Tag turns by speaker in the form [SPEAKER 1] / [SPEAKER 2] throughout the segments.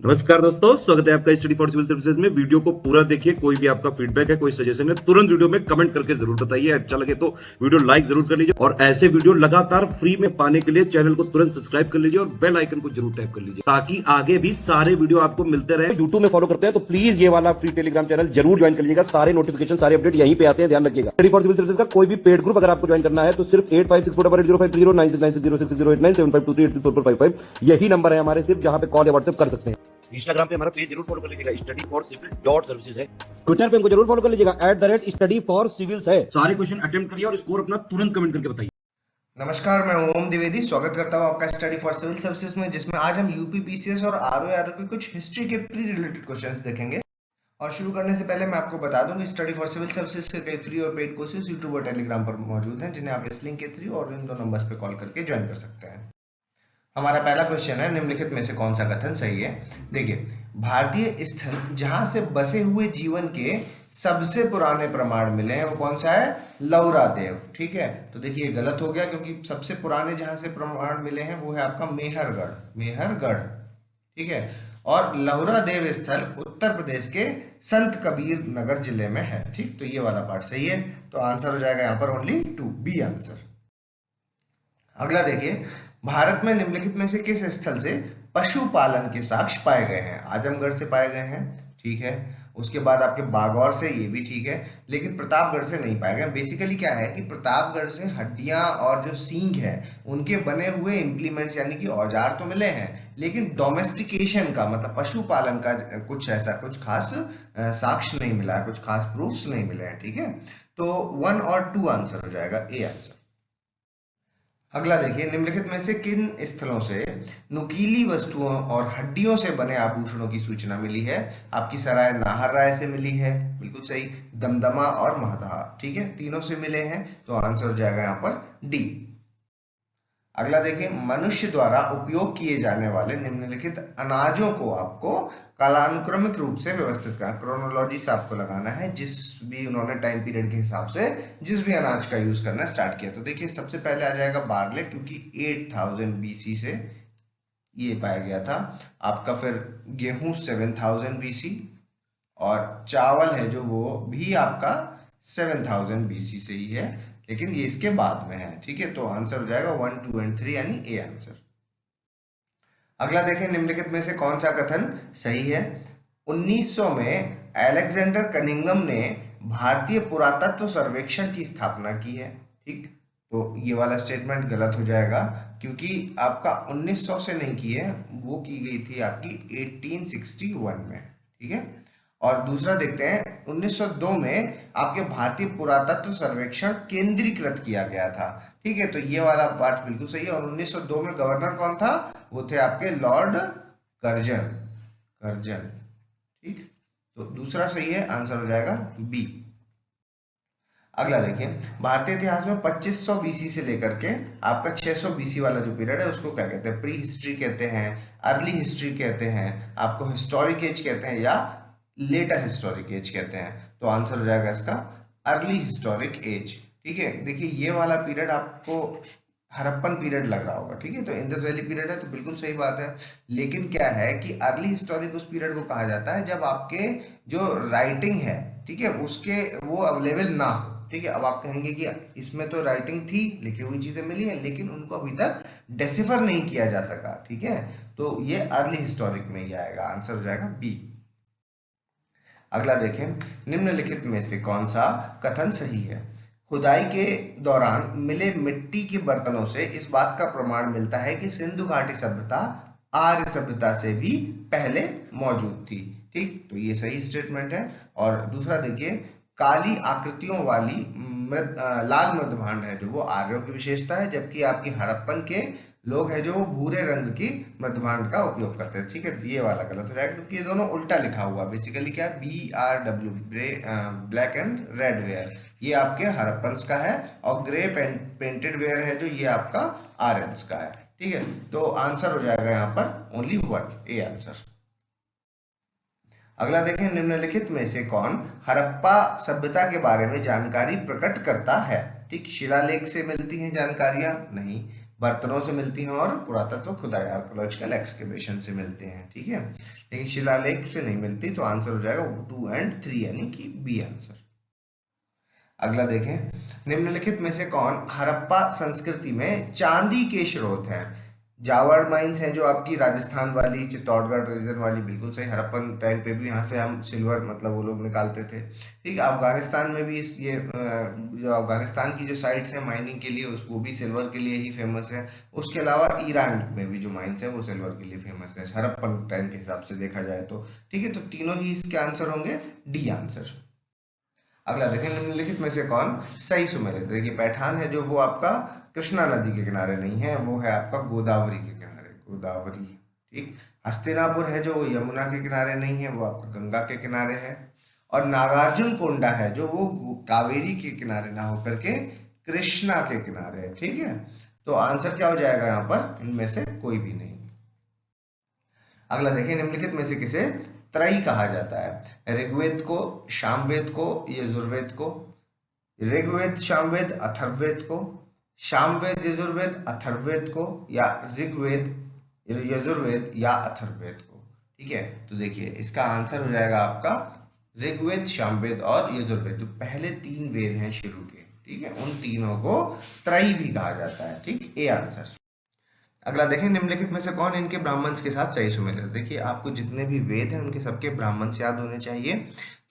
[SPEAKER 1] नमस्कार दोस्तों, स्वागत है आपका स्टडी फॉर सिविल सर्विसेज में। वीडियो को पूरा देखिए। कोई भी आपका फीडबैक है, कोई सजेशन है, तुरंत वीडियो में कमेंट करके जरूर बताइए। अच्छा लगे तो वीडियो लाइक जरूर कर लीजिए और ऐसे वीडियो लगातार फ्री में पाने के लिए चैनल को तुरंत सब्सक्राइब कर लीजिए और बेल आइकन को जरूर टैप कर लीजिए ताकि आगे भी सारे वीडियो आपको मिलते रहे। यूट्यूब में फॉलो करते हैं तो प्लीज ये वाला फ्री टेलीग्राम चैनल जरूर ज्वाइन कर लीजिएगा। सारे नोटिफिकेशन, सारे अपडेट यहीं पे आते हैं, ध्यान रखिएगा। स्टडी फॉर सिविल सर्विसेज का कोई भी पेड ग्रुप अगर आपको ज्वाइन करना है तो सिर्फ 856480560660897523864455 यही नंबर है हमारे, सिर्फ जहां पे कॉल या व्हाट्सएप कर सकते हैं। इंस्टाग्राम पे हमारा पेज जरूर फॉलो कर लीजिएगा, study for civil dot services है। ट्विटर पे हमको जरूर फॉलो कर लीजिएगा, @स्टडी फॉर सिविल्स है। सारे क्वेश्चन अटेम्प्ट करिए और स्कोर अपना तुरंत कमेंट करके बताइए।
[SPEAKER 2] नमस्कार, मैं ओम द्विवेदी स्वागत करता हूं आपका स्टडी फॉर सिविल सर्विसेज में, जिसमें आज हम यूपी पीसीएस और आरओ के कुछ हिस्ट्री के प्री रिलेटेड क्वेश्चंस देखेंगे। और शुरू करने से पहले मैं आपको बता दूं कि स्टडी फॉर सिविल सर्विसेज के कई फ्री और पेड कोर्सेज यूट्यूब और टेलीग्राम पर मौजूद हैं, जिन्हें आप इस लिंक के थ्रू और इन दो नंबर्स पर कॉल करके ज्वाइन कर सकते हैं। हमारा पहला क्वेश्चन है, निम्नलिखित में से कौन सा कथन सही है। देखिए, भारतीय स्थल जहां से बसे हुए जीवन के सबसे पुराने प्रमाण मिले हैं वो कौन सा है? लौरा देव। ठीक है, तो देखिए गलत हो गया क्योंकि सबसे पुराने जहां से प्रमाण मिले हैं वो है आपका मेहरगढ़। ठीक है, और लौरा देव स्थल उत्तर प्रदेश के संत कबीर नगर जिले में है। ठीक, तो ये वाला पार्ट सही है, तो आंसर हो जाएगा यहाँ पर ओनली 2, बी आंसर। अगला देखिए, भारत में निम्नलिखित में से किस स्थल से पशुपालन के साक्ष्य पाए गए हैं? आजमगढ़ से पाए गए हैं, ठीक है। उसके बाद आपके बागौर से, ये भी ठीक है, लेकिन प्रतापगढ़ से नहीं पाए गए। बेसिकली क्या है कि प्रतापगढ़ से हड्डियां और जो सींग है उनके बने हुए इम्प्लीमेंट्स यानी कि औजार तो मिले हैं, लेकिन डोमेस्टिकेशन का मतलब पशुपालन का कुछ ऐसा कुछ खास साक्ष्य नहीं मिला है, कुछ खास प्रूफ्स नहीं मिले हैं। ठीक है, तो 1 और 2 आंसर हो जाएगा, ए आंसर। अगला देखिए, निम्नलिखित में से किन स्थलों से नुकीली वस्तुओं और हड्डियों से बने आभूषणों की सूचना मिली है? आपकी सराय नाहर राय से मिली है, बिल्कुल सही। दमदमा और महदहा, ठीक है, तीनों से मिले हैं, तो आंसर हो जाएगा यहाँ पर डी। अगला देखिए, मनुष्य द्वारा उपयोग किए जाने वाले निम्नलिखित अनाजों को आपको कालानुक्रमिक रूप से व्यवस्थित करना, क्रोनोलॉजी से आपको लगाना है, जिस भी उन्होंने टाइम पीरियड के हिसाब से जिस भी अनाज का यूज करना स्टार्ट किया। तो देखिए सबसे पहले आ जाएगा बार्ले, क्योंकि 8000 बीसी से ये पाया गया था आपका। फिर गेहूं 7000 बीसी, और चावल है जो वो भी आपका 7000 बीसी से ही है, लेकिन ये इसके बाद में है। ठीक है, तो आंसर हो जाएगा 1, 2 और 3 यानी ए आंसर। अगला देखें, निम्नलिखित में से कौन सा कथन सही है? 1900 में अलेक्जेंडर कनिंघम ने भारतीय पुरातत्व सर्वेक्षण की स्थापना की है। ठीक, तो ये वाला स्टेटमेंट गलत हो जाएगा क्योंकि आपका 1900 से नहीं की है, वो की गई थी आपकी 1861 में। ठीक है, और दूसरा देखते हैं, 1902 में आपके भारतीय पुरातत्व सर्वेक्षण केंद्रीकृत किया गया था। ठीक है, तो ये वाला पार्ट बिल्कुल सही है। और 1902 में गवर्नर कौन था? वो थे आपके लॉर्ड कर्जन। ठीक, तो दूसरा सही है, आंसर हो जाएगा बी। अगला देखिए, भारतीय इतिहास में 2500 बीसी से लेकर के आपका 600 बीसी वाला जो पीरियड है उसको क्या कहते हैं? प्री हिस्ट्री कहते हैं, अर्ली हिस्ट्री कहते हैं, आपको हिस्टोरिक एज कहते हैं, या लेटर हिस्टोरिक एज कहते हैं। तो आंसर हो जाएगा इसका अर्ली हिस्टोरिक एज। ठीक है, देखिए ये वाला पीरियड आपको हड़प्पन पीरियड लग रहा होगा। ठीक है, तो इंडस वैली पीरियड है, तो बिल्कुल सही बात है। लेकिन क्या है कि अर्ली हिस्टोरिक उस पीरियड को कहा जाता है जब आपके जो राइटिंग है, ठीक है, उसके वो अवेलेबल ना हो। ठीक है, अब आप कहेंगे कि इसमें तो राइटिंग थी, लिखी हुई चीजें मिली हैं, लेकिन उनको अभी तक डेसिफर नहीं किया जा सका। ठीक है, तो ये अर्ली हिस्टोरिक में ही आएगा, आंसर हो जाएगा बी। अगला देखें, निम्नलिखित में से कौन सा कथन सही है? खुदाई के दौरान मिले मिट्टी के बर्तनों से इस बात का प्रमाण मिलता है कि सिंधु घाटी सभ्यता आर्य सभ्यता से भी पहले मौजूद थी। ठीक, तो ये सही स्टेटमेंट है। और दूसरा देखिए, काली आकृतियों वाली लाल मृदभांड है जो वो आर्यों की विशेषता है, जबकि आपकी हड़प्पन के लोग हैं जो भूरे रंग की मृदभांड का उपयोग करते हैं। ठीक है, ये वाला गलत हो जाएगा क्योंकि ये दोनों उल्टा लिखा हुआ। बेसिकली क्या, BRW black and red ware, ये आपके हड़प्पन्स का है, और ग्रे पेंटेड वेयर है जो ये आपका आर्यंस का है। ठीक है, तो आंसर हो जाएगा यहाँ पर ओनली 1, ए आंसर। अगला देखें, निम्नलिखित में से कौन हड़प्पा सभ्यता के बारे में जानकारी प्रकट करता है? ठीक, शिलालेख से मिलती हैं जानकारियां? नहीं। बर्तनों से मिलती हैं और पुरातत्व खुदाई आर्कोलॉजिकल एक्सकेवेशन से मिलते हैं, ठीक है। लेकिन शिलालेख से नहीं मिलती, तो आंसर हो जाएगा 2 एंड 3 यानी कि बी आंसर। अगला देखें, निम्नलिखित में से कौन हड़प्पा संस्कृति में चांदी के स्रोत हैं? जावड़ माइंस है जो आपकी राजस्थान वाली, चित्तौड़गढ़ रीजन वाली, बिल्कुल सही। हड़प्पन टाइम पे भी यहाँ से हम सिल्वर मतलब वो लोग निकालते थे, ठीक है। अफगानिस्तान में भी जो अफगानिस्तान की जो साइट्स हैं माइनिंग के लिए, वो भी सिल्वर के लिए ही फेमस है। उसके अलावा ईरान में भी जो माइंस है वो सिल्वर के लिए फेमस है हड़प्पन टाइम के हिसाब से देखा जाए तो, ठीक है। तो तीनों ही इसके आंसर होंगे डी आंसर। अगला देखें, निम्नलिखित में से कौन सही सुमेर है? देखिए पैठान है जो वो आपका कृष्णा नदी के किनारे नहीं है, वो है आपका गोदावरी के किनारे, गोदावरी, ठीक। हस्तिनापुर है जो वो यमुना के किनारे नहीं है, वो आपका गंगा के किनारे है। और नागार्जुन कोंडा है जो वो कावेरी के किनारे ना होकर के कृष्णा के किनारे है, ठीक है। तो आंसर क्या हो जाएगा यहाँ पर? इनमें से कोई भी नहीं। अगला देखिए, निम्नलिखित में से किसे त्रयी कहा जाता है? ऋग्वेद को, सामवेद को, यजुर्वेद को? ऋग्वेद, सामवेद, अथर्ववेद को? सामवेद, यजुर्वेद, अथर्ववेद को? या ऋग्वेद, यजुर्वेद या अथर्ववेद को? ठीक है, तो देखिए इसका आंसर हो जाएगा आपका ऋग्वेद, सामवेद और यजुर्वेद। जो पहले 3 वेद हैं शुरू के, ठीक है, उन तीनों को त्रयी भी कहा जाता है, ठीक। A answer. अगला देखें, निम्नलिखित में से कौन इनके ब्राह्मण्स के साथ सही सुमेल है? देखिए आपको जितने भी वेद हैं उनके सबके ब्राह्मण्स याद होने चाहिए,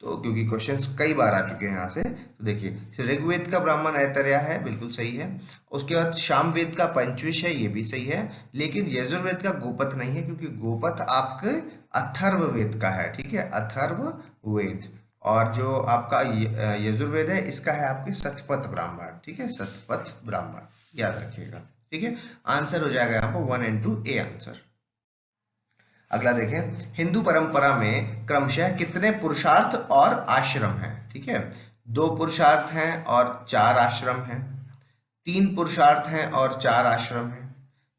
[SPEAKER 2] तो क्योंकि क्वेश्चंस कई बार आ चुके हैं यहाँ से। तो देखिए ऋग्वेद का ब्राह्मण ऐतरेय है, बिल्कुल सही है। उसके बाद सामवेद का पंचविश है, ये भी सही है। लेकिन यजुर्वेद का गोपथ नहीं है, क्योंकि गोपथ आपके अथर्ववेद का है, ठीक है, अथर्ववेद। और जो आपका यजुर्वेद है इसका है आपके शतपथ ब्राह्मण, ठीक है, शतपथ ब्राह्मण, याद रखिएगा, ठीक है। आंसर हो जाएगा यहाँ पर 1 एंड 2 ए आंसर। अगला देखें, हिंदू परंपरा में क्रमशः कितने पुरुषार्थ और आश्रम हैं? ठीक है, 2 पुरुषार्थ हैं और 4 आश्रम हैं, 3 पुरुषार्थ हैं और 4 आश्रम हैं,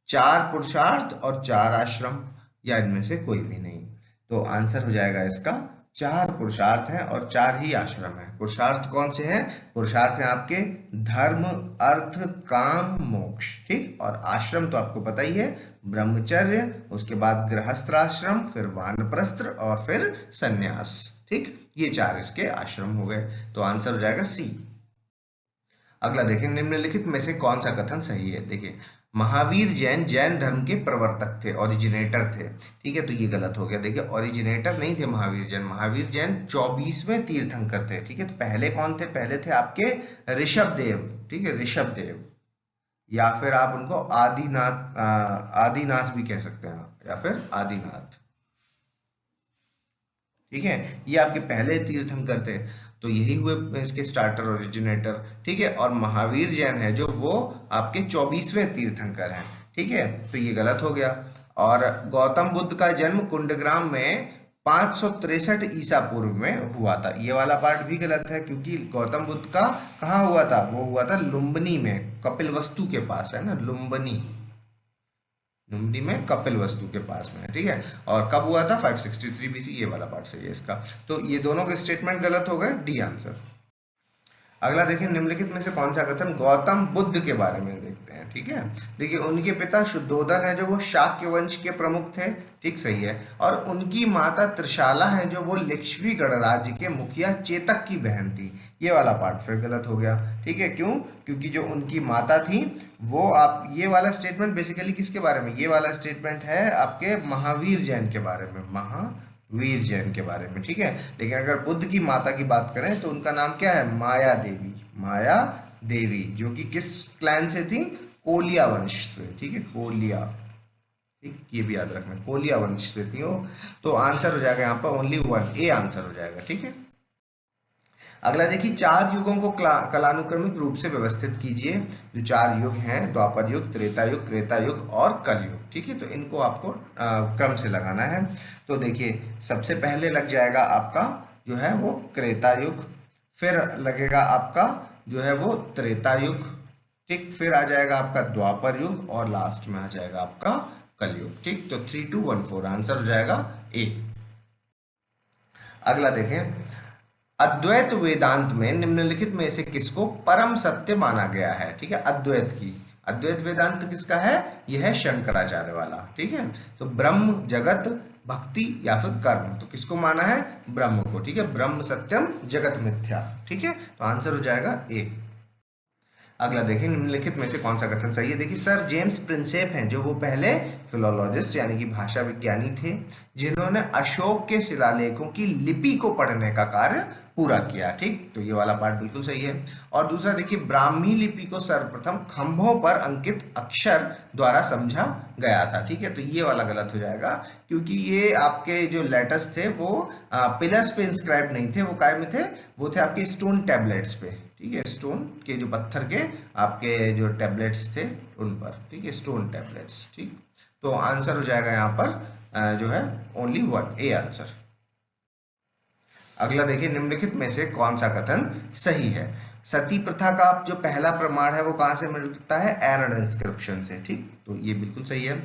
[SPEAKER 2] 4 पुरुषार्थ और 4 आश्रम, या इनमें से कोई भी नहीं। तो आंसर हो जाएगा इसका 4 पुरुषार्थ हैं और 4 ही आश्रम हैं। पुरुषार्थ कौन से हैं? पुरुषार्थ हैं आपके धर्म, अर्थ, काम, मोक्ष, ठीक। और आश्रम तो आपको पता ही है, ब्रह्मचर्य, उसके बाद गृहस्थाश्रम, फिर वानप्रस्थ और फिर सन्यास, ठीक। ये 4 इसके आश्रम हो गए, तो आंसर हो जाएगा सी। अगला देखें, निम्नलिखित में से कौन सा कथन सही है? देखिए महावीर जैन जैन धर्म के प्रवर्तक थे, ओरिजिनेटर थे, ठीक है, तो ये गलत हो गया। देखिए ओरिजिनेटर नहीं थे महावीर जैन, महावीर जैन 24वें तीर्थंकर थे, ठीक है। तो पहले कौन थे? पहले थे आपके ऋषभ देव, ठीक है, ऋषभ देव, या फिर आप उनको आदिनाथ, आदिनाथ भी कह सकते हैं, या फिर आदिनाथ, ठीक है। ये आपके पहले तीर्थंकर थे, तो यही हुए इसके स्टार्टर, ओरिजिनेटर, ठीक है। और महावीर जैन है जो वो आपके 24वें तीर्थंकर हैं, ठीक है, तो ये गलत हो गया। और गौतम बुद्ध का जन्म कुंडग्राम में 563 ईसा पूर्व में हुआ था, ये वाला पार्ट भी गलत है, क्योंकि गौतम बुद्ध का कहाँ हुआ था? वो हुआ था लुम्बिनी में, कपिलवस्तु के पास है ना, लुम्बिनी, लुम्बिनी में कपिलवस्तु के पास में है, ठीक है। और कब हुआ था? 563 BC, ये वाला पार्ट सही है इसका। तो ये दोनों के स्टेटमेंट गलत हो गए, डी आंसर। अगला देखिए, निम्नलिखित में से कौन सा कथन गौतम बुद्ध के बारे में देखते हैं, ठीक है। देखिए उनके पिता शुद्धोधन है जो वो शाक्य वंश के प्रमुख थे, ठीक, सही है। और उनकी माता त्रिशाला है जो वो लिच्छवी गणराज्य के मुखिया चेतक की बहन थी, ये वाला पार्ट फिर गलत हो गया, ठीक है। क्यों? क्योंकि जो उनकी माता थी वो, आप ये वाला स्टेटमेंट बेसिकली किसके बारे में? ये वाला स्टेटमेंट है आपके महावीर जैन के बारे में, महावीर जैन के बारे में, ठीक है। लेकिन अगर बुद्ध की माता की बात करें तो उनका नाम क्या है? माया देवी, माया देवी, जो कि किस क्लैन से थी? कोलिया वंश से, ठीक है, कोलिया, ठीक, ये भी याद रखना, कोलिया वंश से थी वो। तो आंसर हो जाएगा यहाँ पर ओनली 1, ए आंसर हो जाएगा, ठीक है। अगला देखिए, 4 युगों को कालानुक्रमिक रूप से व्यवस्थित कीजिए। जो 4 युग हैं, द्वापर युग, त्रेता युग, त्रेता युग और कलयुग, ठीक है, तो इनको आपको क्रम से लगाना है। तो देखिए सबसे पहले लग जाएगा आपका जो है वो त्रेता युग, फिर लगेगा आपका जो है वो त्रेता युग, ठीक, फिर आ जाएगा आपका द्वापर युग और लास्ट में आ जाएगा आपका कलयुग, ठीक। तो 3, 2, 1, 4 आंसर हो जाएगा ए। अगला देखें, अद्वैत वेदांत में निम्नलिखित में से किसको परम सत्य माना गया है? ठीक है, अद्वैत की, अद्वैत वेदांत किसका है? यह है शंकराचार्य वाला। ठीक है, तो ब्रह्म, जगत, भक्ति या फिर कर्म, तो किसको माना है? ब्रह्म को। ठीक है, ब्रह्म सत्यम जगत मिथ्या। ठीक है, तो आंसर हो जाएगा ए। अगला देखिए, निम्नलिखित में से कौन सा कथन सही है? देखिए, सर जेम्स प्रिंसेप हैं जो वो पहले फिलोलॉजिस्ट यानी कि भाषा विज्ञानी थे, जिन्होंने अशोक के शिलालेखों की लिपि को पढ़ने का कार्य पूरा किया। ठीक, तो ये वाला पार्ट बिल्कुल सही है। और दूसरा देखिए, ब्राह्मी लिपि को सर्वप्रथम खंभों पर अंकित अक्षर द्वारा समझा गया था। ठीक है, तो ये वाला गलत हो जाएगा, क्योंकि ये आपके जो लेटर्स थे वो पिलर्स पे इंस्क्राइब नहीं थे, वो काय में थे? वो थे आपके स्टोन टैबलेट्स पे। ठीक है, स्टोन के जो पत्थर के आपके जो टैबलेट्स थे उन पर। ठीक है, स्टोन टैबलेट्स। ठीक, तो आंसर हो जाएगा यहाँ पर जो है ओनली वन, ए आंसर। अगला देखिए, निम्नलिखित में से कौन सा कथन सही है? सती प्रथा का जो पहला प्रमाण है वो कहाँ से मिलता है? एरन इंस्क्रिप्शन से। ठीक, तो ये बिल्कुल सही है।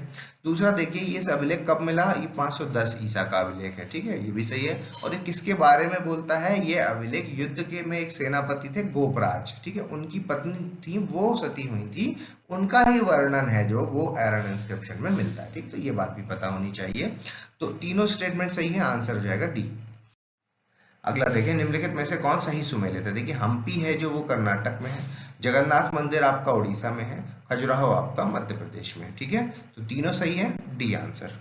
[SPEAKER 2] दूसरा देखिए, ये अभिलेख कब मिला? ये 510 ईसा का अभिलेख है। ठीक है, ये भी सही है। और ये किसके बारे में बोलता है? ये अभिलेख युद्ध के में एक सेनापति थे गोपराज। ठीक है, उनकी पत्नी थी, वो सती हुई थी, उनका ही वर्णन है जो वो एरन इंस्क्रिप्शन में मिलता है। ठीक, तो ये बात भी पता होनी चाहिए। तो तीनों स्टेटमेंट सही है, आंसर हो जाएगा डी। अगला देखें, निम्नलिखित में से कौन सही सुमेलित है? देखिए, हम्पी है जो वो कर्नाटक में है, जगन्नाथ मंदिर आपका उड़ीसा में है, खजुराहो आपका मध्य प्रदेश में है। ठीक है, तो तीनों सही है, डी आंसर।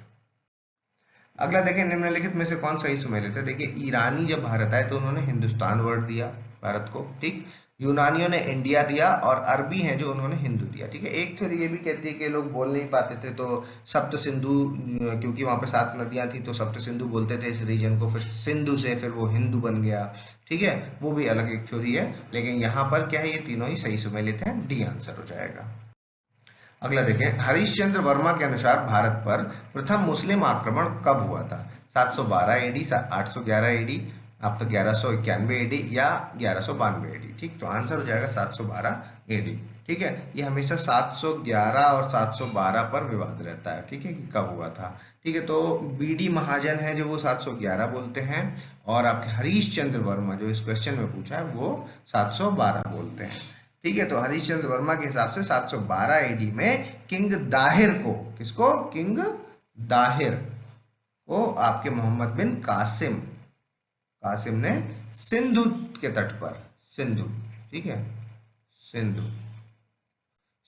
[SPEAKER 2] अगला देखें, निम्नलिखित में से कौन सही सुमेलित है? देखिए, ईरानी जब भारत आए तो उन्होंने हिंदुस्तान वर्ड दिया भारत को। ठीक, यूनानियों ने इंडिया दिया, और अरबी हैं जो उन्होंने हिंदू दिया। ठीक है, एक थ्योरी ये भी कहती है कि लोग बोल नहीं पाते थे तो सप्त सिंधु, क्योंकि वहाँ पे 7 नदियाँ थी तो सप्त सिंधु बोलते थे इस रीजन को, फिर सिंधु से फिर वो हिंदू बन गया। ठीक है, वो भी अलग एक थ्योरी है, लेकिन यहाँ पर क्या है, ये तीनों ही सही सुमेलित हैं, डी आंसर हो जाएगा। अगला देखें, हरीशचंद्र वर्मा के अनुसार भारत पर प्रथम मुस्लिम आक्रमण कब हुआ था? 712 एडी, 811 एडी, आपका 1191 एडी या 1192 एडी। ठीक, तो आंसर हो जाएगा 712 एडी। ठीक है, ये हमेशा 711 और 712 पर विवाद रहता है। ठीक है, कि कब हुआ था। ठीक है, तो बीडी महाजन है जो वो 711 बोलते हैं, और आपके हरीशचंद्र वर्मा जो इस क्वेश्चन में पूछा है वो 712 बोलते हैं। ठीक है, तो हरीशचंद्र वर्मा के हिसाब से 712 एडी में किंग दाहिर को, किसको? किंग दाहिर को आपके मोहम्मद बिन कासिम ने सिंधु के तट पर, सिंधु, ठीक है,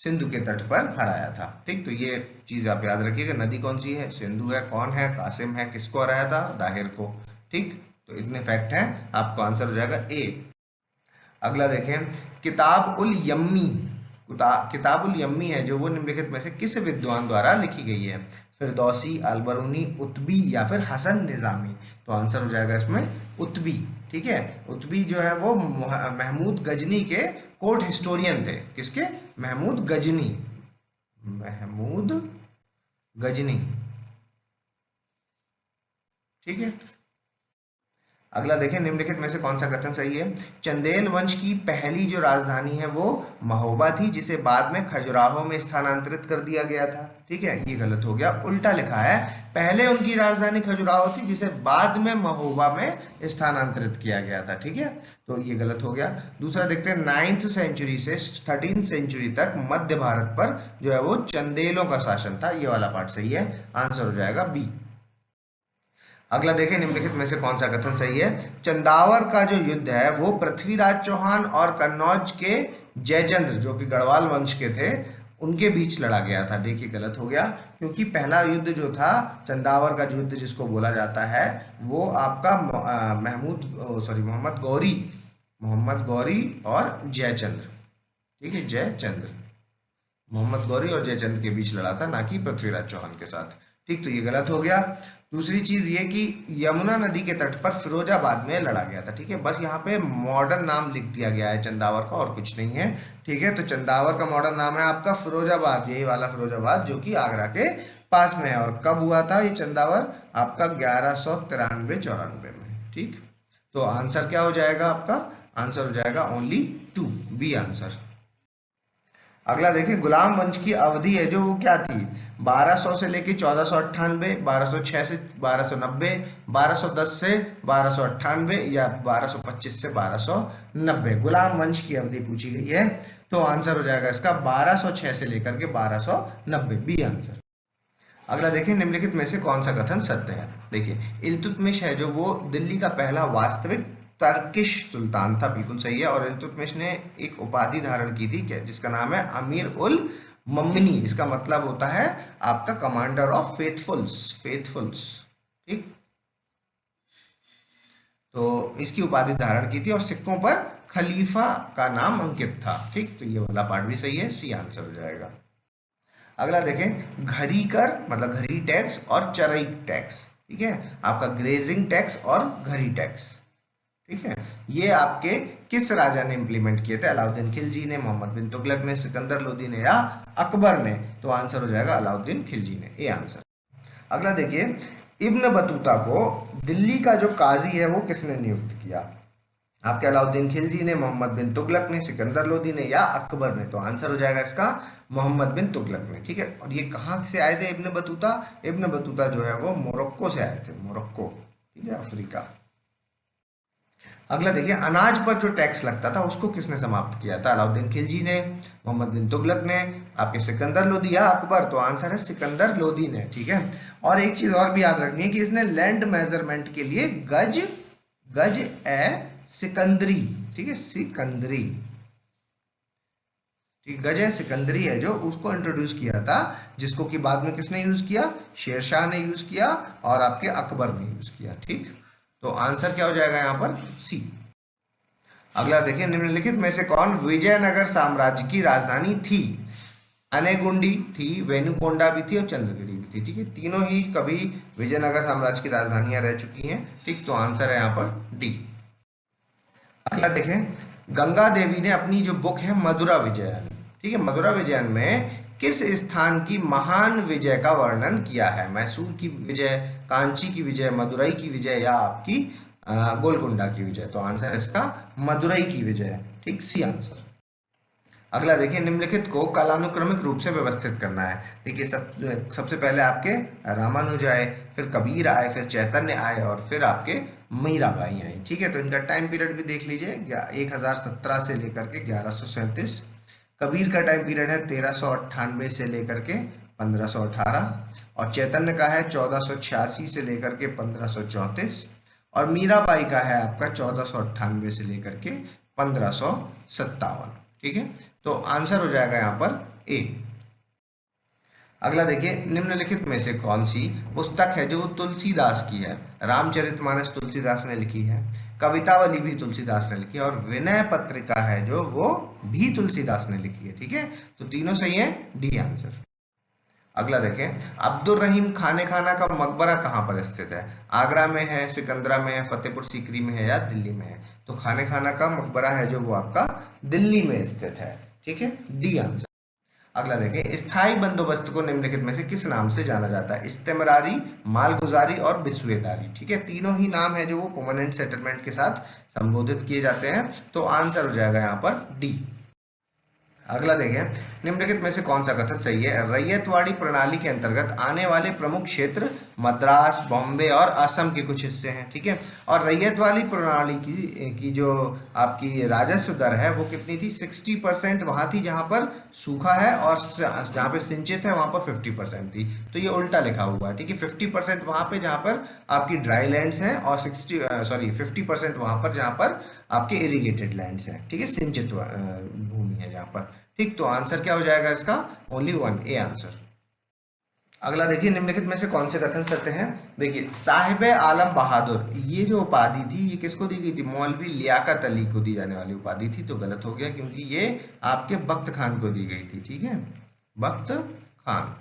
[SPEAKER 2] सिंधु के तट पर हराया था। ठीक, तो ये चीज आप याद रखिएगा, नदी कौन सी है? सिंधु है। कौन है? कासिम है। किसको हराया था? दाहिर को। ठीक, तो इतने फैक्ट हैं, आपको आंसर हो जाएगा ए। अगला देखें, किताबुल यम्मी है जो वो निम्नलिखित में से किस विद्वान द्वारा लिखी गई है? फिरदौसी, अलबरूनी, उतबी या फिर हसन निजामी। तो आंसर हो जाएगा इसमें उतबी। ठीक है, उतबी जो है वो महमूद गजनी के कोर्ट हिस्टोरियन थे। किसके? महमूद गजनी। ठीक है, अगला देखें, निम्नलिखित में से कौन सा कथन सही है? चंदेल वंश की पहली जो राजधानी है वो महोबा थी, जिसे बाद में खजुराहो में स्थानांतरित कर दिया गया था। ठीक है, ये गलत हो गया, उल्टा लिखा है, पहले उनकी राजधानी खजुराहो थी जिसे बाद में महोबा में स्थानांतरित किया गया था। ठीक है, तो ये गलत हो गया। दूसरा देखते हैं, 9th सेंचुरी से 13th सेंचुरी तक मध्य भारत पर जो है वो चंदेलों का शासन था। ये वाला पार्ट सही है, आंसर हो जाएगा बी। अगला देखें, निम्नलिखित में से कौन सा कथन सही है? चंदावर का जो युद्ध है वो पृथ्वीराज चौहान और कन्नौज के जयचंद्र जो कि गढ़वाल वंश के थे उनके बीच लड़ा गया था। देखिए, गलत हो गया, क्योंकि पहला युद्ध जो था चंदावर का युद्ध जिसको बोला जाता है वो आपका मोहम्मद गौरी और जयचंद्र। ठीक है, मोहम्मद गौरी और जयचंद्र के बीच लड़ा था, ना कि पृथ्वीराज चौहान के साथ। ठीक, तो ये गलत हो गया। दूसरी चीज ये कि यमुना नदी के तट पर फिरोजाबाद में लड़ा गया था। ठीक है, बस यहाँ पे मॉडर्न नाम लिख दिया गया है चंदावर का, और कुछ नहीं है। ठीक है, तो चंदावर का मॉडर्न नाम है आपका फिरोजाबाद, यही वाला फिरोजाबाद जो कि आगरा के पास में है। और कब हुआ था ये चंदावर? आपका 1193-94 में। ठीक, तो आंसर क्या हो जाएगा आपका? आंसर हो जाएगा ओनली 2, बी आंसर। अगला देखिए, गुलाम वंश की अवधि है जो वो क्या थी? 1200 से लेके 1498, 1206 से 1290, 1210 से 1298 या 1225 से 1290 गुलाम वंश की अवधि पूछी गई है। तो आंसर हो जाएगा इसका 1206 से लेकर के 1290, बी आंसर। अगला देखिए, निम्नलिखित में से कौन सा कथन सत्य है। देखिए, इल्तुतमिश है जो वो दिल्ली का पहला वास्तविक तर्किश सुल्तान था, बिल्कुल सही है। और इल्तुतमिश ने एक उपाधि धारण की थी जिसका नाम है अमीर उल ममनी। इसका मतलब होता है आपका कमांडर ऑफ फेथफुल्स, फेथफुल्स, ठीक। तो इसकी उपाधि धारण की थी और सिक्कों पर खलीफा का नाम अंकित था, ठीक। तो ये वाला पार्ट भी सही है, सी आंसर हो जाएगा। अगला देखें, घरी कर मतलब घरी टैक्स और चरई टैक्स, ठीक है। आपका ग्रेजिंग टैक्स और घरी टैक्स, ठीक है। ये आपके किस राजा ने इंप्लीमेंट किए थे? अलाउद्दीन खिलजी ने, मोहम्मद बिन तुगलक ने, सिकंदर लोदी ने या अकबर ने? तो आंसर हो जाएगा अलाउद्दीन खिलजी ने, ए आंसर। अगला देखिए, इब्न बतूता को दिल्ली का जो काजी है वो किसने नियुक्त किया? आपके अलाउद्दीन खिलजी ने, मोहम्मद बिन तुगलक ने, सिकंदर लोदी ने या अकबर ने? तो आंसर हो जाएगा इसका मोहम्मद बिन तुगलक ने, ठीक है। और ये कहाँ से आए थे इब्न बतूता? इब्न बतूता जो है वो मोरक्को से आए थे, मोरक्को, ठीक है, अफ्रीका। अगला देखिए, अनाज पर जो टैक्स लगता था उसको किसने समाप्त किया था? अलाउद्दीन खिलजी ने, मोहम्मद बिन तुगलक ने, आपके सिकंदर लोदी या अकबर? तो आंसर है सिकंदर लोदी ने, ठीक है। और एक चीज और भी याद रखनी है कि इसने लैंड मेजरमेंट के लिए गज, गज ए सिकंदरी, ठीक है, सिकंदरी, ठीक, गज ए सिकंदरी है जो उसको इंट्रोड्यूस किया था, जिसको कि बाद में किसने यूज किया? शेरशाह ने यूज किया और आपके अकबर ने यूज किया, ठीक। तो आंसर क्या हो जाएगा यहाँ पर? सी। अगला देखिए, निम्नलिखित में से कौन विजयनगर साम्राज्य की राजधानी थी? अनेगुंडी थी, वेनुकोंडा भी थी और चंद्रगिरी भी थी, ठीक है। तीनों ही कभी विजयनगर साम्राज्य की राजधानियां रह चुकी हैं, ठीक। तो आंसर है यहाँ पर डी। अगला देखें, गंगा देवी ने अपनी जो बुक है मधुरा विजयन, ठीक है, मधुरा विजयन में किस स्थान की महान विजय का वर्णन किया है? मैसूर की विजय, कांची की विजय, मदुरई की विजय या आपकी गोलकुंडा की विजय? तो आंसर है इसका मदुरई की विजय, ठीक, सी आंसर। अगला देखिए, निम्नलिखित को कालानुक्रमिक रूप से व्यवस्थित करना है। देखिए, सबसे पहले आपके रामानुज आए, फिर कबीर आए, फिर चैतन्य आए और फिर आपके मीराबाई आई, ठीक है। तो इनका टाइम पीरियड भी देख लीजिए, 1017 से लेकर के 1137। कबीर का टाइम पीरियड है 1398 से लेकर के 1518 और चैतन्य का है 1486 से लेकर के 1534 और मीराबाई का है आपका 1498 से लेकर के 1557, ठीक है। तो आंसर हो जाएगा यहाँ पर ए। अगला देखिए, निम्नलिखित में से कौन सी पुस्तक है जो तुलसीदास की है? रामचरितमानस तुलसीदास ने लिखी है, कवितावली भी तुलसीदास ने लिखी है और विनय पत्रिका है जो वो भी तुलसीदास ने लिखी है, ठीक है। तो तीनों सही है, डी आंसर। अगला देखें, अब्दुल रहीम खाने खाना का मकबरा कहाँ पर स्थित है? आगरा में है, सिकंदरा में है, फतेहपुर सीकरी में है या दिल्ली में है? तो खाने खाना का मकबरा है जो वो आपका दिल्ली में स्थित है, ठीक है, डी आंसर। अगला देखें, स्थायी बंदोबस्त को निम्नलिखित में से किस नाम से जाना जाता है? इस्तेमरारी, मालगुजारी और बिस्वेदारी, ठीक है। तीनों ही नाम है जो वो परमानेंट सेटलमेंट के साथ संबोधित किए जाते हैं। तो आंसर हो जाएगा यहाँ पर डी। अगला देखें, निम्नलिखित में से कौन सा कथन सही है? रैयतवाड़ी प्रणाली के अंतर्गत आने वाले प्रमुख क्षेत्र मद्रास, बॉम्बे और असम के कुछ हिस्से हैं, ठीक है। और रैयतवाड़ी प्रणाली की जो आपकी राजस्व दर है वो कितनी थी? 60% वहां थी जहां पर सूखा है और जहां पे सिंचित है वहां पर 50% थी। तो ये उल्टा लिखा हुआ है, ठीक है। 50% वहां पे जहां पर आपकी ड्राई लैंड्स हैं और 50% वहां पर जहां पर आपके इरिगेटेड लैंड्स हैं, ठीक है, सिंचित भूमि है जहां पर, ठीक। तो आंसर क्या हो जाएगा इसका? Only one, A answer. अगला देखिए, निम्नलिखित में से कौन से कथन सत्य हैं? देखिए, साहिब आलम बहादुर ये जो उपाधि थी ये किसको दी गई थी? मौलवी लियाकत अली को दी जाने वाली उपाधि थी। तो गलत हो गया क्योंकि ये आपके बख्त खान को दी गई थी, ठीक है, बख्त खान।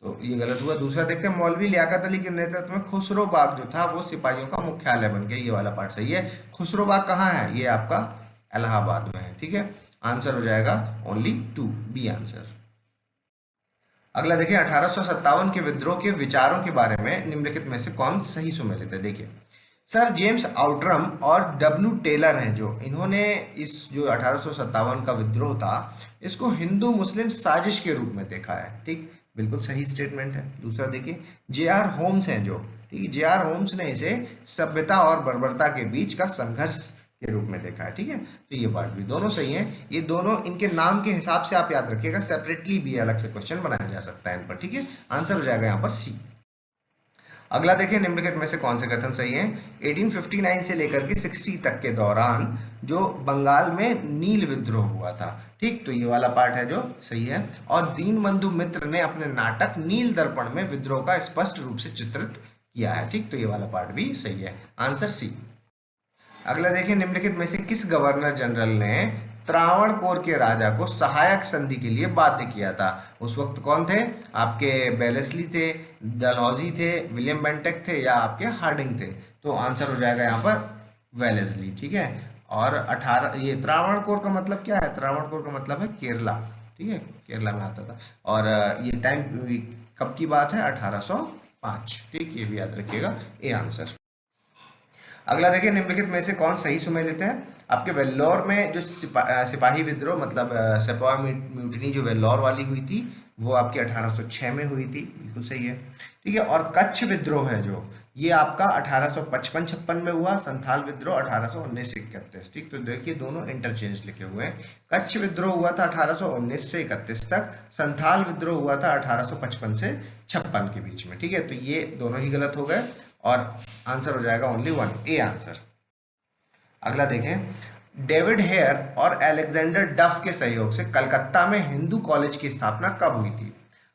[SPEAKER 2] तो ये गलत हुआ। दूसरा देखते हैं, मौलवी लियाकत अली के नेतृत्व में खुसरो बाग जो था वो सिपाहियों का मुख्यालय बन गया। ये वाला पार्ट सही है। खुसरो बाग कहाँ है? ये आपका इलाहाबाद में है, ठीक है। आंसर हो जाएगा ओनली 2, बी आंसर। अगला देखिए, 1857 के विद्रोह के विचारों के बारे में निम्नलिखित में से कौन सही सुमेलित है? देखिए, सर जेम्स आउटरम और डब्ल्यू टेलर हैं जो इन्होंने इस जो 1857 का विद्रोह था इसको हिंदू मुस्लिम साजिश के रूप में देखा है, ठीक, बिल्कुल सही स्टेटमेंट है। दूसरा देखिए, जे आर होम्स हैं जो, ठीक है, जे आर होम्स ने इसे सभ्यता और बर्बरता के बीच का संघर्ष के रूप में देखा है, ठीक है। तो ये पार्ट भी दोनों सही है, ये दोनों इनके नाम के हिसाब से आप याद रखिएगा, सेपरेटली भी अलग से क्वेश्चन बनाया जा सकता है इन पर, ठीक है। आंसर हो जाएगा यहाँ पर सी। अगला देखिए, निम्नलिखित में से कौन से कथन सही है। 1859 से लेकर के 60 तक के दौरान जो बंगाल में नील विद्रोह हुआ था, ठीक, तो ये वाला पार्ट है जो सही है। और दीनबंधु मित्र ने अपने नाटक नील दर्पण में विद्रोह का स्पष्ट रूप से चित्रित किया है, ठीक, तो ये वाला पार्ट भी सही है। Answer C. अगला देखिए, निम्नलिखित में से किस गवर्नर जनरल ने त्रावणकोर के राजा को सहायक संधि के लिए बाध्य किया था। उस वक्त कौन थे आपके, बेलेस्ली थे, डलहौजी थे, विलियम बेंटेक थे, या आपके हार्डिंग थे। तो आंसर हो जाएगा यहाँ पर वेलेस्ली, ठीक है। और 18 ये त्रावणकोर का मतलब क्या है, त्रावणकोर का मतलब है केरला, ठीक है, केरला में आता था। और ये टाइम कब की बात है, 1805, ठीक, ये भी याद रखिएगा, ए आंसर। अगला देखिए, निम्नलिखित में से कौन सही सुमेलित है। आपके वेल्लोर में जो सिपाही विद्रोह मतलब सिपाही म्यूटिनी जो वेल्लोर वाली हुई थी वो आपकी 1806 में हुई थी, बिल्कुल सही है, ठीक है। और कच्छ विद्रोह है जो, ये आपका 1855-56 में हुआ। संथाल विद्रोह 1819 से 31, ठीक, तो देखिए दोनों इंटरचेंज लिखे हुए हैं। कच्छ विद्रोह हुआ था 1819 से 31 तक, संथाल विद्रोह हुआ था 1855 से 56 के बीच में, ठीक है। तो ये दोनों ही गलत हो गए और आंसर हो जाएगा ओनली वन, ए आंसर। अगला देखें, डेविड हेयर और अलेक्जेंडर डफ के सहयोग से कलकत्ता में हिंदू कॉलेज की स्थापना कब हुई थी।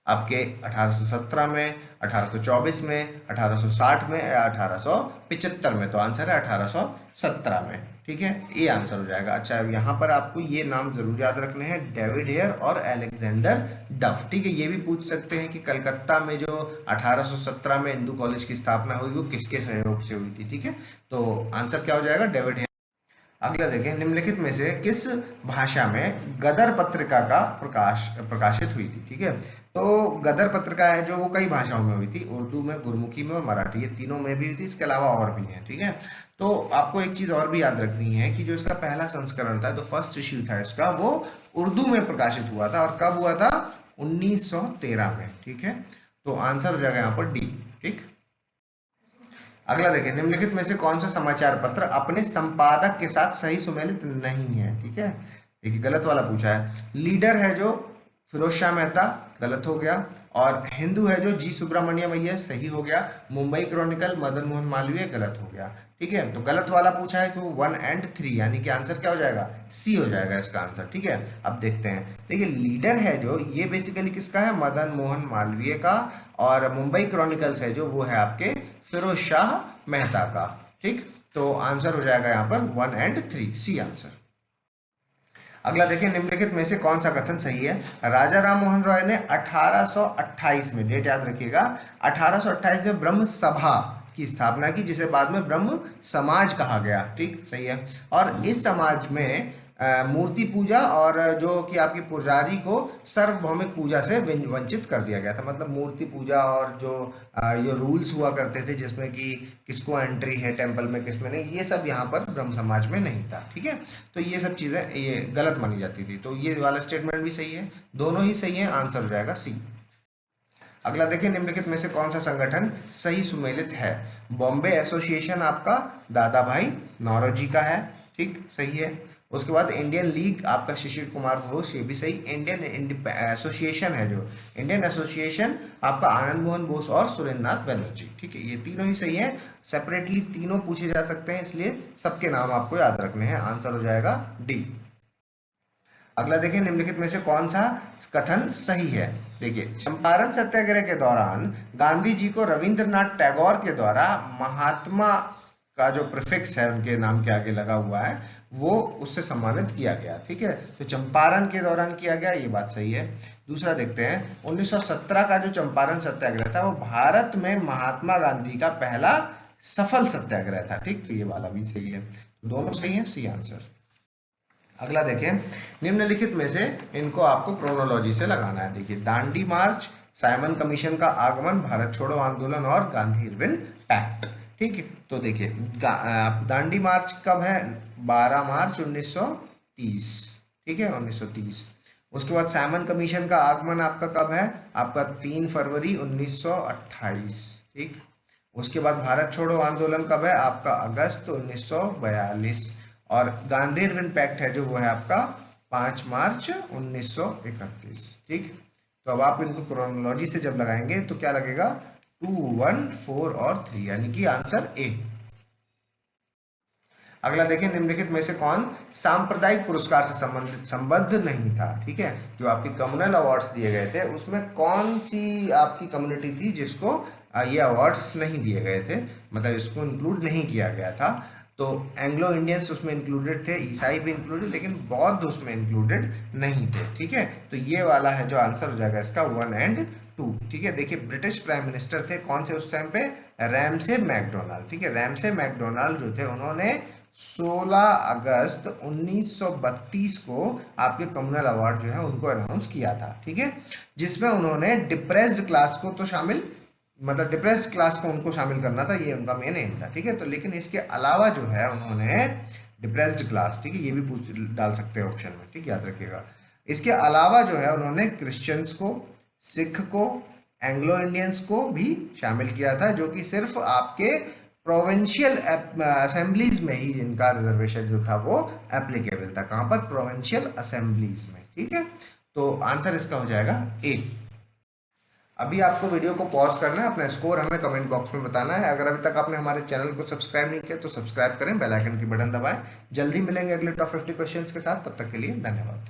[SPEAKER 2] आपके 1817 में, 1824 में, 1860 में या 1875 में। तो आंसर है 1817 में, ठीक है, ये आंसर हो जाएगा। अच्छा, अब यहाँ पर आपको ये नाम जरूर याद रखने हैं, डेविड हेयर और अलेक्जेंडर डफ, ठीक है। ये भी पूछ सकते हैं कि कलकत्ता में जो 1817 में हिंदू कॉलेज की स्थापना हुई वो किसके सहयोग से हुई थी, ठीक है। तो आंसर क्या हो जाएगा, डेविड हेयर। अगला देखें, निम्नलिखित में से किस भाषा में गदर पत्रिका का प्रकाशित हुई थी, ठीक है। तो गदर पत्रिका है जो वो कई भाषाओं में हुई थी, उर्दू में, गुरमुखी में और मराठी, ये तीनों में भी हुई थी, इसके अलावा और भी हैं, ठीक है। तो आपको एक चीज और भी याद रखनी है कि जो इसका पहला संस्करण था, जो फर्स्ट इश्यू था इसका, वो उर्दू में प्रकाशित हुआ था। और कब हुआ था, 1913 में, ठीक है। तो आंसर हो जाएगा यहाँ पर डी, ठीक। अगला देखें, निम्नलिखित में से कौन सा समाचार पत्र अपने संपादक के साथ सही सुमेलित नहीं है, ठीक है। देखिए गलत वाला पूछा है। लीडर है जो फिरोज शाह मेहता, गलत हो गया। और हिंदू है जो जी सुब्रमण्यम अय्यर, सही हो गया। मुंबई क्रॉनिकल मदन मोहन मालवीय, गलत हो गया, ठीक है। तो गलत वाला पूछा है कि 1 और 3, यानी कि आंसर क्या हो जाएगा, सी हो जाएगा इसका आंसर, ठीक है। अब देखते हैं, देखिए लीडर है जो, ये बेसिकली किसका है, मदन मोहन मालवीय का। और मुंबई क्रॉनिकल्स है जो, वो है आपके फिरोज शाह मेहता का, ठीक। तो आंसर हो जाएगा यहाँ पर 1 और 3, सी आंसर। अगला देखिए, निम्नलिखित में से कौन सा कथन सही है। राजा राम मोहन रॉय ने 1828 में, डेट याद रखिएगा, 1828 में ब्रह्म सभा की स्थापना की, जिसे बाद में ब्रह्म समाज कहा गया, ठीक, सही है। और इस समाज में मूर्ति पूजा और जो कि आपकी पुजारी को सार्वभौमिक पूजा से वंचित कर दिया गया था। मतलब मूर्ति पूजा और जो ये रूल्स हुआ करते थे जिसमें कि किसको एंट्री है टेंपल में, किसमें नहीं, ये सब यहाँ पर ब्रह्म समाज में नहीं था, ठीक है। तो ये सब चीज़ें ये गलत मानी जाती थी। तो ये वाला स्टेटमेंट भी सही है, दोनों ही सही है, आंसर हो जाएगा सी। अगला देखिए, निम्नलिखित में से कौन सा संगठन सही सुमेलित है। बॉम्बे एसोसिएशन आपका दादा भाई नौरोजी का है, ठीक, सही है। उसके बाद इंडियन लीग आपका शिशिर कुमार घोष, ये भी सही। इंडियन एसोसिएशन है जो, इंडियन एसोसिएशन आपका आनंद मोहन बोस और सुरेंद्रनाथ बनर्जी, ठीक है, ये तीनों ही सही है। सेपरेटली तीनों पूछे जा सकते हैं, इसलिए सबके नाम आपको याद रखने हैं, आंसर हो जाएगा डी। अगला देखिए, निम्नलिखित में से कौन सा कथन सही है। देखिए, चंपारण सत्याग्रह के दौरान गांधी जी को रविंद्रनाथ टैगोर के द्वारा महात्मा का जो प्रीफिक्स है उनके नाम के आगे लगा हुआ है, वो उससे सम्मानित किया गया, ठीक है। तो चंपारण के दौरान किया गया, ये बात सही है। दूसरा देखते हैं, 1917 का जो चंपारण सत्याग्रह था वो भारत में महात्मा गांधी का पहला सफल सत्याग्रह था, ठीक, तो ये वाला भी सही है, दोनों सही है, सी आंसर। अगला देखें, निम्नलिखित में से इनको आपको क्रोनोलॉजी से लगाना है। देखिए, दांडी मार्च, साइमन कमीशन का आगमन, भारत छोड़ो आंदोलन और गांधी इरविन पैक्ट, ठीक है। तो देखिए, दांडी मार्च कब है, 12 मार्च 1930, ठीक है, 1930। उसके बाद साइमन कमीशन का आगमन आपका कब है, आपका 3 फरवरी 1928, ठीक। उसके बाद भारत छोड़ो आंदोलन कब है, आपका अगस्त 1942। और गांधी इरविन पैक्ट है जो वो है आपका 5 मार्च 1931। ठीक, तो अब आप इनको क्रोनोलॉजी से जब लगाएंगे तो क्या लगेगा 2, 1, 4 और 3, यानी कि आंसर ए। अगला देखिए, निम्नलिखित में से कौन सांप्रदायिक पुरस्कार से संबद्ध नहीं था। ठीक है, जो आपकी कम्युनल अवार्ड्स दिए गए थे उसमें कौन सी आपकी कम्युनिटी थी जिसको ये अवार्ड्स नहीं दिए गए थे, मतलब इसको इंक्लूड नहीं किया गया था। तो एंग्लो इंडियंस उसमें इंक्लूडेड थे, ईसाई भी इंक्लूडेड, लेकिन बौद्ध उसमें इंक्लूडेड नहीं थे। ठीक है, तो ये वाला है जो आंसर हो जाएगा इसका 1 एंड 2। ठीक है, देखिए ब्रिटिश प्राइम मिनिस्टर थे कौन से उस टाइम पे, रैमसे मैकडोनाल्ड। ठीक है, रैमसे मैकडोनाल्ड जो थे उन्होंने 16 अगस्त 1932 को आपके कम्युनल अवार्ड जो है उनको अनाउंस किया था। ठीक है, जिसमें उन्होंने डिप्रेस्ड क्लास को तो शामिल, मतलब डिप्रेस्ड क्लास को उनको शामिल करना था, ये उनका मेन एम था। ठीक है, तो लेकिन इसके अलावा जो है उन्होंने डिप्रेस्ड क्लास, ठीक है, ये भी पूछ डाल सकते हैं ऑप्शन में, ठीक, याद रखिएगा। इसके अलावा जो है उन्होंने क्रिश्चियंस को, सिख को, एंग्लो इंडियंस को भी शामिल किया था, जो कि सिर्फ आपके प्रोविंशियल असेंबलीज में ही इनका रिजर्वेशन जो था वो एप्लीकेबल था। कहाँ पर, प्रोविंशियल असेंबलीज में। ठीक है, तो आंसर इसका हो जाएगा ए। अभी आपको वीडियो को पॉज करना है, अपना स्कोर हमें कमेंट बॉक्स में बताना है। अगर अभी तक आपने हमारे चैनल को सब्सक्राइब नहीं किया तो सब्सक्राइब करें, बेल आइकन की बटन दबाएं। जल्दी मिलेंगे अगले टॉप 50 क्वेश्चंस के साथ, तब तक के लिए धन्यवाद।